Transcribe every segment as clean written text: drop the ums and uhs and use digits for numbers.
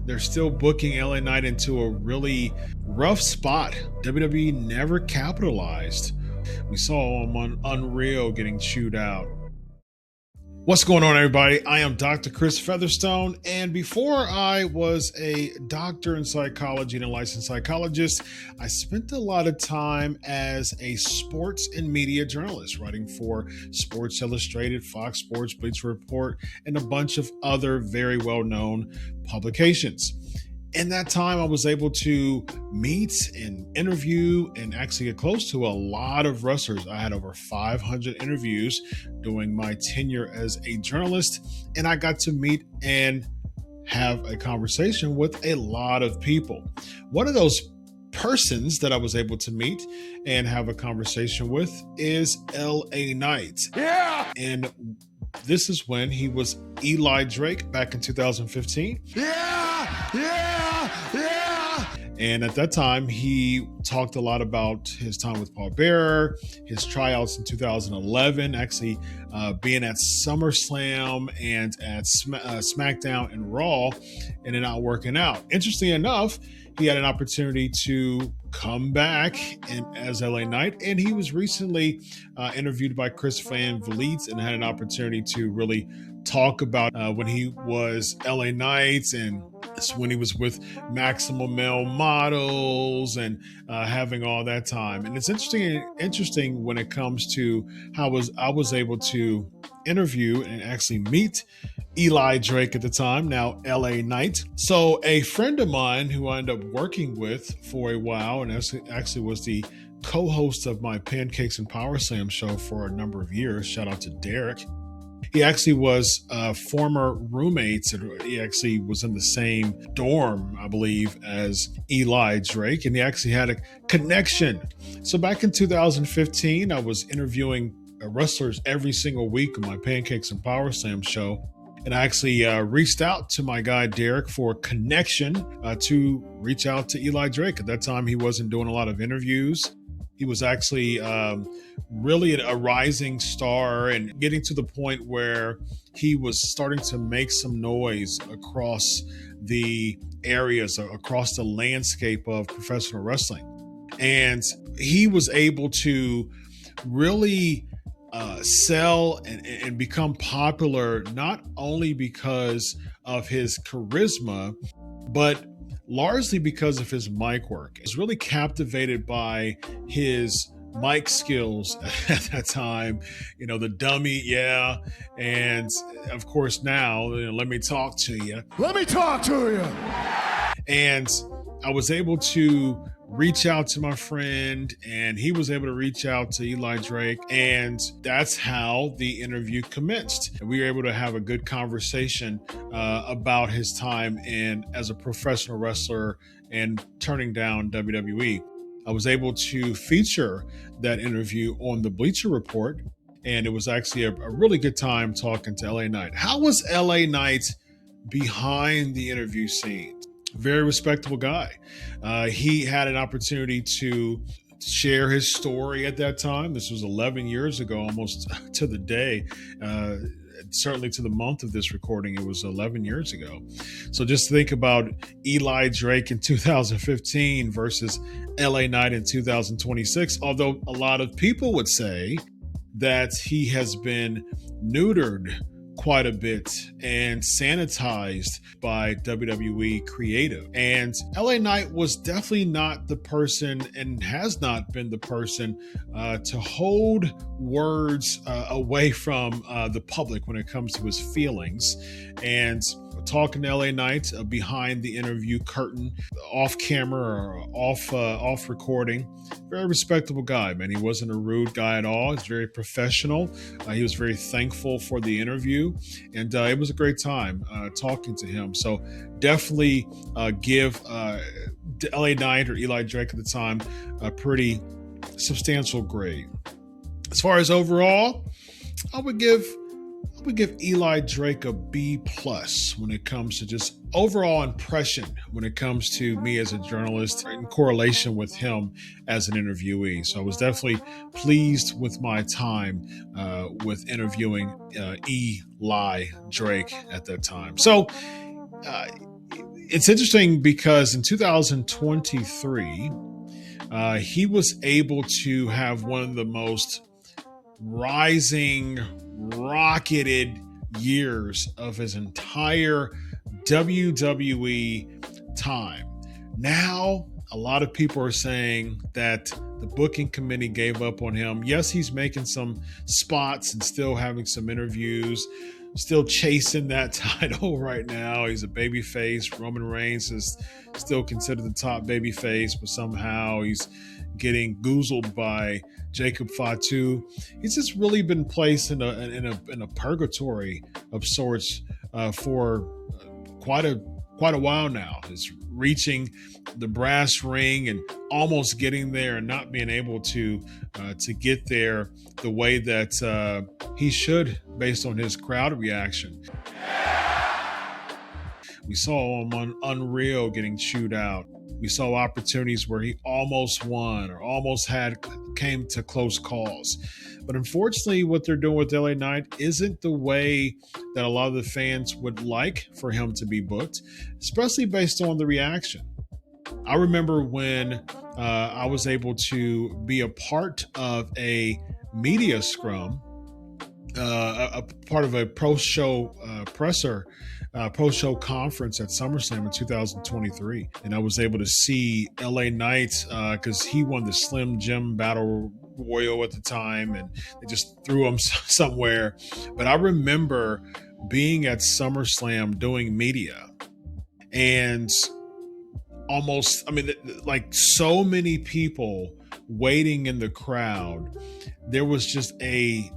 they're still booking LA Knight into a really rough spot. WWE never capitalized. We saw him on Unreal getting chewed out. What's going on, everybody? I am Dr. Chris Featherstone, and before I was a doctor in psychology and a licensed psychologist, I spent a lot of time as a sports and media journalist, writing for Sports Illustrated, Fox Sports, Bleacher Report, and a bunch of other very well-known publications. In that time, I was able to meet and interview and actually get close to a lot of wrestlers. I had over 500 interviews during my tenure as a journalist, and I got to meet and have a conversation with a lot of people. One of those persons that I was able to meet and have a conversation with is LA Knight. Yeah! And this is when he was Eli Drake back in 2015. And at that time, he talked a lot about his time with Paul Bearer, his tryouts in 2011, actually being at SummerSlam and at SmackDown and Raw, and it not working out. Interesting enough, he had an opportunity to come back as LA Knight, and he was recently interviewed by Chris Van Vliet and had an opportunity to really talk about when he was LA Knight and when he was with Maximum Male Models and having all that time. And it's interesting when it comes to how I was able to interview and actually meet Eli Drake at the time, now LA Knight. So a friend of mine who I ended up working with for a while and actually was the co-host of my Pancakes and Power Slam show for a number of years, shout out to Derek. He actually was former roommates, and he actually was in the same dorm, I believe, as Eli Drake, and he actually had a connection. So back in 2015, I was interviewing wrestlers every single week on my Pancakes and Power Slam show, and I actually reached out to my guy Derek for a connection to reach out to Eli Drake. At that time, he wasn't doing a lot of interviews. He was actually really a rising star and getting to the point where he was starting to make some noise across the areas, across the landscape of professional wrestling. And he was able to really sell and become popular, not only because of his charisma, but largely because of his mic work. I was really captivated by his mic skills at that time, the dummy, yeah. And of course now, let me talk to you. Let me talk to you. And I was able to reach out to my friend, and he was able to reach out to Eli Drake, and that's how the interview commenced. We were able to have a good conversation about his time as a professional wrestler and turning down WWE. I was able to feature that interview on the Bleacher Report, and it was actually a really good time talking to LA Knight. How was LA Knight behind the interview scene? Very respectable guy. He had an opportunity to share his story at that time. This was 11 years ago, almost to the day. Certainly to the month of this recording, it was 11 years ago. So just think about Eli Drake in 2015 versus LA Knight in 2026. Although a lot of people would say that he has been neutered quite a bit and sanitized by WWE creative. And LA Knight was definitely not the person and has not been the person to hold words away from the public when it comes to his feelings. And talking to LA Knight behind the interview curtain, off camera or off recording. Very respectable guy, man. He wasn't a rude guy at all. He's very professional. He was very thankful for the interview, and it was a great time talking to him. So definitely give LA Knight or Eli Drake at the time a pretty substantial grade. As far as overall, I would give Eli Drake a B+ when it comes to just overall impression when it comes to me as a journalist in correlation with him as an interviewee. So I was definitely pleased with my time with interviewing Eli Drake at that time. So It's interesting because in 2023, he was able to have one of the most rising, rocketed years of his entire WWE time. Now, a lot of people are saying that the booking committee gave up on him. Yes, he's making some spots and still having some interviews, still chasing that title right now. He's a babyface. Roman Reigns is still considered the top babyface, but somehow he's getting goozled by Jacob Fatu. He's just really been placed in a purgatory of sorts for quite a while now. It's reaching the brass ring and almost getting there and not being able to get there the way that he should based on his crowd reaction. We saw him on Unreal getting chewed out. We saw opportunities where he almost won or almost came to close calls. But unfortunately, what they're doing with LA Knight isn't the way that a lot of the fans would like for him to be booked, especially based on the reaction. I remember when I was able to be a part of a media scrum, a part of a post-show conference at SummerSlam in 2023. And I was able to see LA Knight because he won the Slim Jim Battle Royal at the time, and they just threw him somewhere. But I remember being at SummerSlam doing media, and like so many people waiting in the crowd. There was just a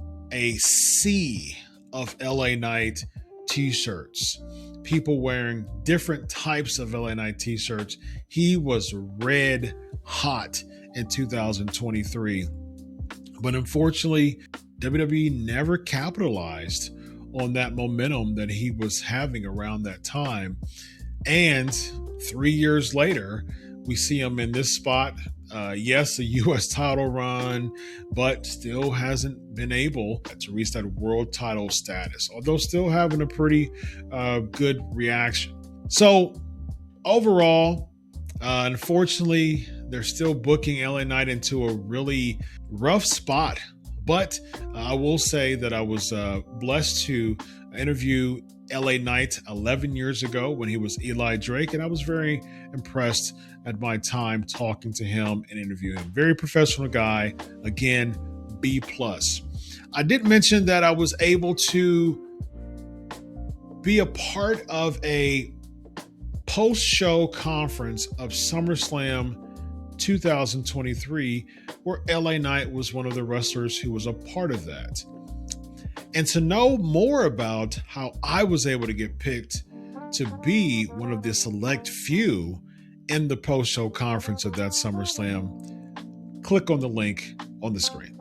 sea of LA Knight t-shirts, people wearing different types of LA Knight t-shirts. He was red hot in 2023. But unfortunately, WWE never capitalized on that momentum that he was having around that time. And 3 years later, we see him in this spot. Yes, a U.S. title run, but still hasn't been able to reach that world title status, although still having a pretty good reaction. So overall, unfortunately, they're still booking LA Knight into a really rough spot. But I will say that I was blessed to interview LA Knight 11 years ago when he was Eli Drake, and I was very impressed at my time talking to him and interviewing him. Very professional guy. Again, B+. I did mention that I was able to be a part of a post-show conference of SummerSlam 2023, where LA Knight was one of the wrestlers who was a part of that. And to know more about how I was able to get picked to be one of the select few in the post-show conference of that SummerSlam, click on the link on the screen.